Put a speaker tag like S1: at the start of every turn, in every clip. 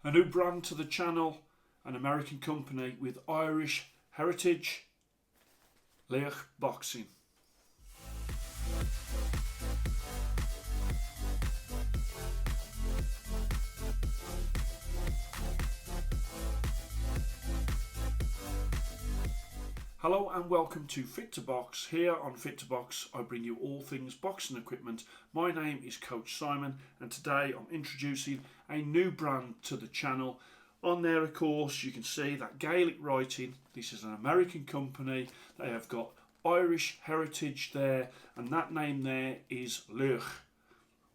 S1: A new brand to the channel, an American company with Irish heritage, Laoch Boxing. Hello and welcome to Fit to Box. Here on Fit to Box I bring you all things boxing equipment. My name is Coach Simon and today I'm introducing a new brand to the channel. On there of course you can see that Gaelic writing. This is an American company. They have got Irish heritage there and that name there is Laoch.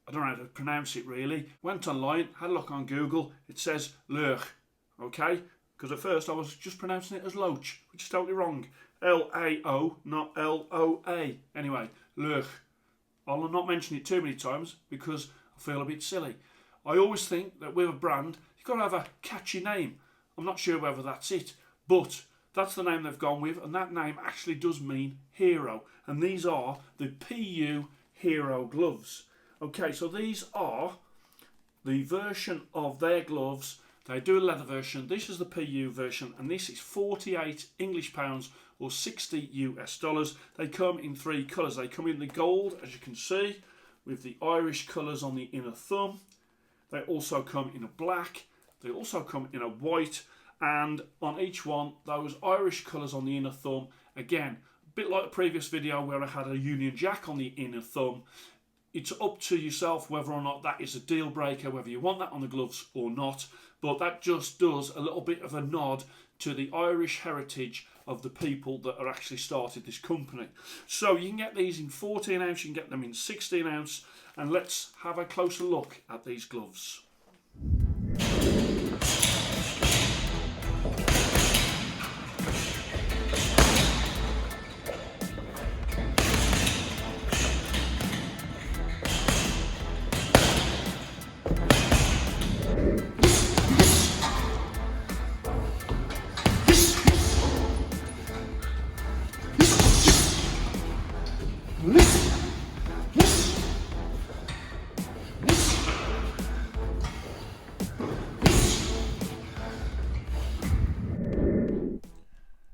S1: I don't know how to pronounce it really. Went online, had a look on Google, it says Laoch, okay? Because at first I was just pronouncing it as Laoch, which is totally wrong. L-A-O, not L-O-A. Anyway, Laoch. I'll not mention it too many times because I feel a bit silly. I always think that with a brand, you've got to have a catchy name. I'm not sure whether that's it, but that's the name they've gone with, and that name actually does mean hero. And these are the PU Hero gloves. Okay, so these are the version of their gloves. They do a leather version. This is the PU version, and this is 48 English pounds or 60 US dollars. They come in three colours. They come in the gold, as you can see, with the Irish colours on the inner thumb. They also come in a black. They also come in a white, and on each one, those Irish colours on the inner thumb. Again, a bit like the previous video where I had a Union Jack on the inner thumb. It's up to yourself whether or not that is a deal breaker, whether you want that on the gloves or not. But that just does a little bit of a nod to the Irish heritage of the people that are actually started this company. So you can get these in 14 ounce, you can get them in 16 ounce, and let's have a closer look at these gloves.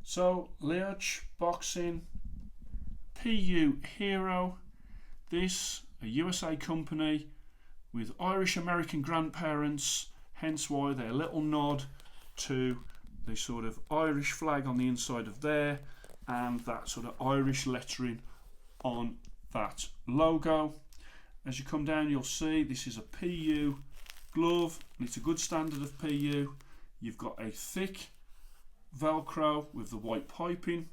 S1: So, Laoch Boxing, PU Hero, this a USA company with Irish American grandparents, hence why they're a little nod to the sort of Irish flag on the inside of there and that sort of Irish lettering on that logo. As you come down you'll see this is a PU glove and it's a good standard of PU. You've got a thick Velcro with the white piping.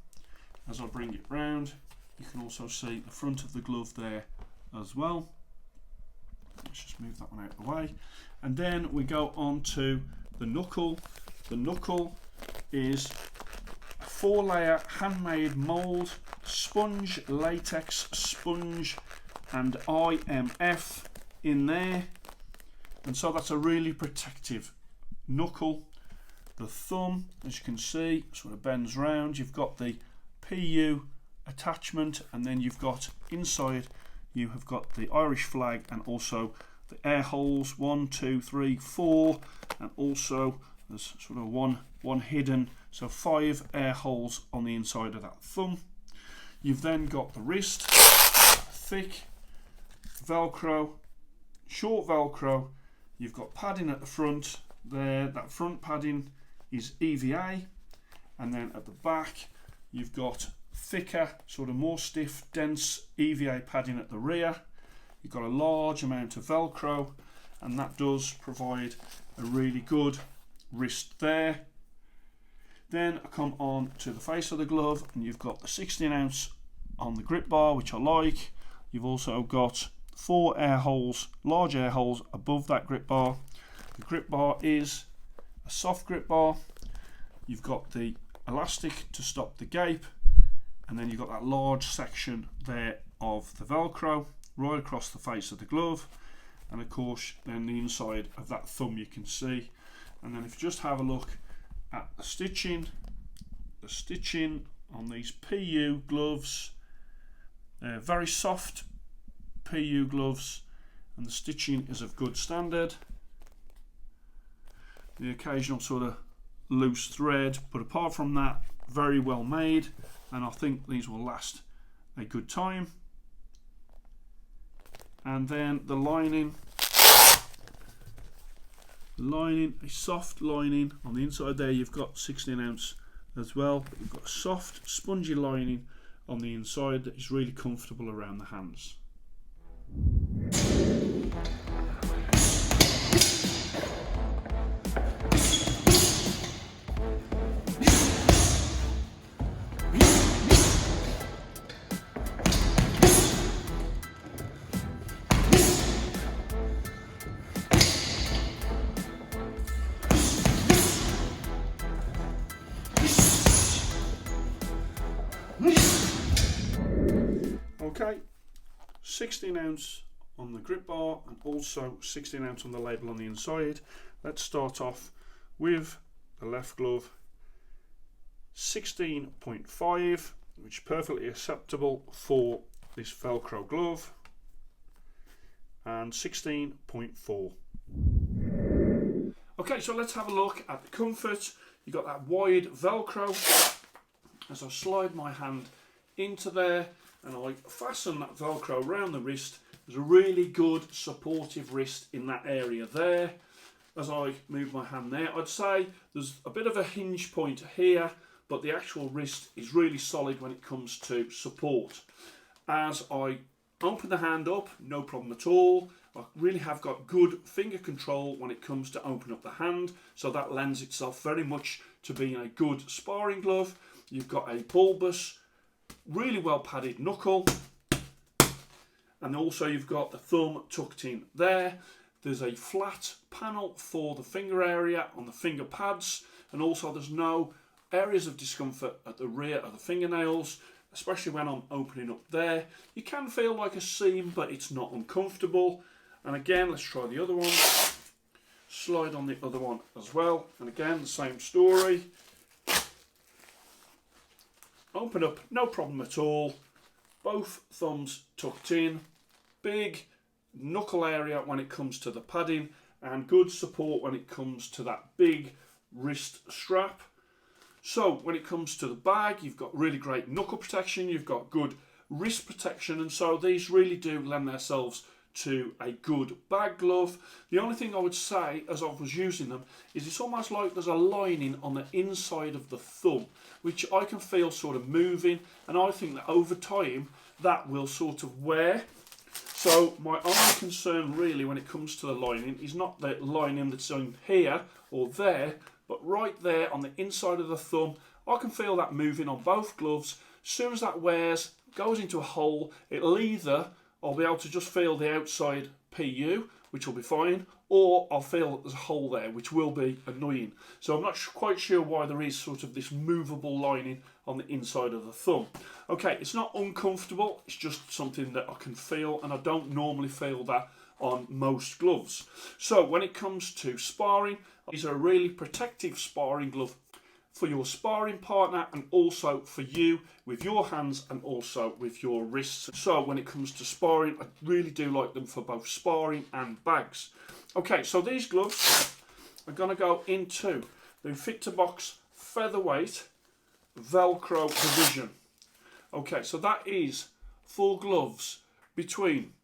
S1: As I bring it round you can also see the front of the glove there as well. Let's just move that one out of the way, and then we go on to the knuckle. The knuckle is a 4-layer handmade mould, sponge, latex sponge and IMF in there, and so that's a really protective knuckle. The thumb, as you can see, sort of bends round. You've got the PU attachment, and then you've got inside you have got the Irish flag and also the air holes, 1, 2, 3, 4, and also there's sort of one hidden, so 5 air holes on the inside of that thumb. You've then got the wrist, thick Velcro, short Velcro. You've got padding at the front there. That front padding is EVA, and then at the back you've got thicker, sort of more stiff, dense EVA padding at the rear. You've got a large amount of Velcro, and that does provide a really good wrist there. Then I come on to the face of the glove, and you've got the 16 ounce on the grip bar, which I like. You've also got 4 air holes, large air holes above that grip bar. The grip bar is a soft grip bar. You've got the elastic to stop the gape, and then you've got that large section there of the Velcro right across the face of the glove, and of course then the inside of that thumb you can see. And then if you just have a look at the stitching on these PU gloves, they're very soft PU gloves and the stitching is of good standard. the occasional sort of loose thread, but apart from that, very well made, and I think these will last a good time. And then the lining, a soft lining on the inside there. You've got 16 ounce as well, but you've got a soft spongy lining on the inside that is really comfortable around the hands. Okay, 16 ounce on the grip bar and also 16 ounce on the label on the inside. Let's start off with the left glove, 16.5, which is perfectly acceptable for this Velcro glove, and 16.4. Okay, so let's have a look at the comfort. You've got that wide Velcro. As I slide my hand into there and I fasten that Velcro around the wrist, there's a really good supportive wrist in that area there. As I move my hand there, I'd say there's a bit of a hinge point here, but the actual wrist is really solid when it comes to support. As I open the hand up, no problem at all. I really have got good finger control when it comes to opening up the hand, so that lends itself very much to being a good sparring glove. You've got a bulbous, really well padded knuckle, and also you've got the thumb tucked in there. There's a flat panel for the finger area on the finger pads, and also there's no areas of discomfort at the rear of the fingernails, especially when I'm opening up there. You can feel like a seam, but it's not uncomfortable. And again, let's try the other one. Slide on the other one as well, and again the same story. Open up, no problem at all. Both thumbs tucked in. Big knuckle area when it comes to the padding, and good support when it comes to that big wrist strap. So when it comes to the bag, you've got really great knuckle protection, you've got good wrist protection, and so these really do lend themselves to a good bag glove. The only thing I would say as I was using them is it's almost like there's a lining on the inside of the thumb, which I can feel sort of moving, and I think that over time that will sort of wear. So my only concern really when it comes to the lining is not the lining that's on here or there, but right there on the inside of the thumb. I can feel that moving on both gloves. As soon as that wears, goes into a hole, it'll either, I'll be able to just feel the outside PU, which will be fine, or I'll feel that there's a hole there, which will be annoying. So I'm not quite sure why there is sort of this movable lining on the inside of the thumb. Okay, it's not uncomfortable, it's just something that I can feel, and I don't normally feel that on most gloves. So when it comes to sparring, these are a really protective sparring glove for your sparring partner and also for you with your hands and also with your wrists. So when it comes to sparring, I really do like them for both sparring and bags. Okay, so these gloves are going to go into the Fit to Box Featherweight Velcro division. Okay, so that is 4 gloves between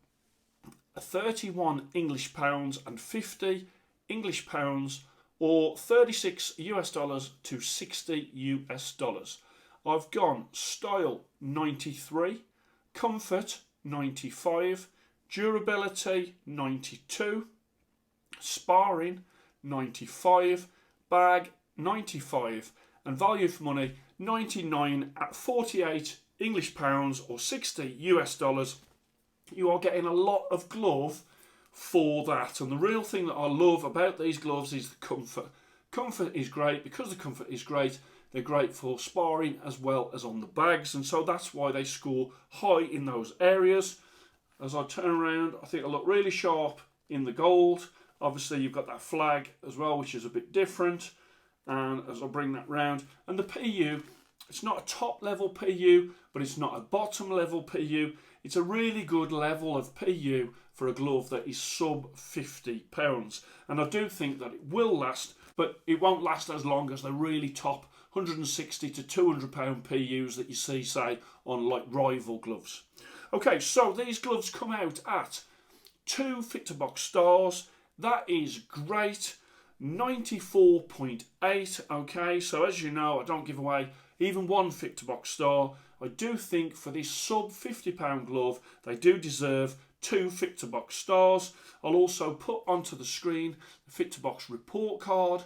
S1: 31 English pounds and 50 English pounds, or $36 US to $60 US. I've gone style 93, comfort 95, durability 92, sparring 95, bag 95, and value for money 99 at 48 English pounds or $60 US. You are getting a lot of glove for that, and the real thing that I love about these gloves is the comfort. Comfort is great. Because the comfort is great, they're great for sparring as well as on the bags, and so that's why they score high in those areas. As I turn around, I think I look really sharp in the gold. Obviously you've got that flag as well, which is a bit different, and as I bring that round, and the PU, it's not a top level PU, but it's not a bottom level PU. It's a really good level of PU for a glove that is sub £50. And I do think that it will last, but it won't last as long as the really top £160 to £200 PUs that you see, say, on like rival gloves. Okay, so these gloves come out at 2 Fit to Box stars. That is great. 94.8. Okay, so as you know, I don't give away even one Fit to Box star. I do think for this sub £50 glove, they do deserve 2 Fit to Box stars. I'll also put onto the screen the Fit to Box report card.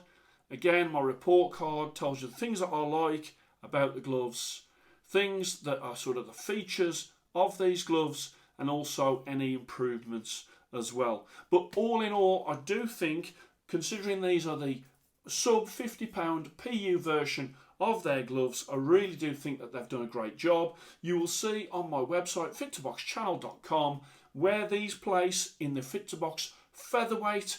S1: Again, my report card tells you the things that I like about the gloves, things that are sort of the features of these gloves, and also any improvements as well. But all in all, I do think, considering these are the sub £50 PU version of their gloves, I really do think that they've done a great job. You will see on my website, fit2boxchannel.com, where these place in the Fit to Box featherweight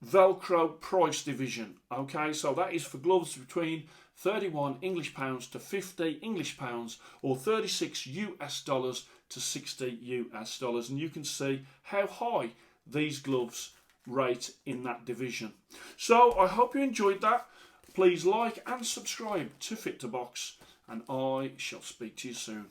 S1: VELCRO price division. Okay, so that is for gloves between 31 English pounds to 50 English pounds, or 36 US dollars to 60 US dollars, and you can see how high these gloves rate in that division. So I hope you enjoyed that. Please like and subscribe to Fit to Box, and I shall speak to you soon.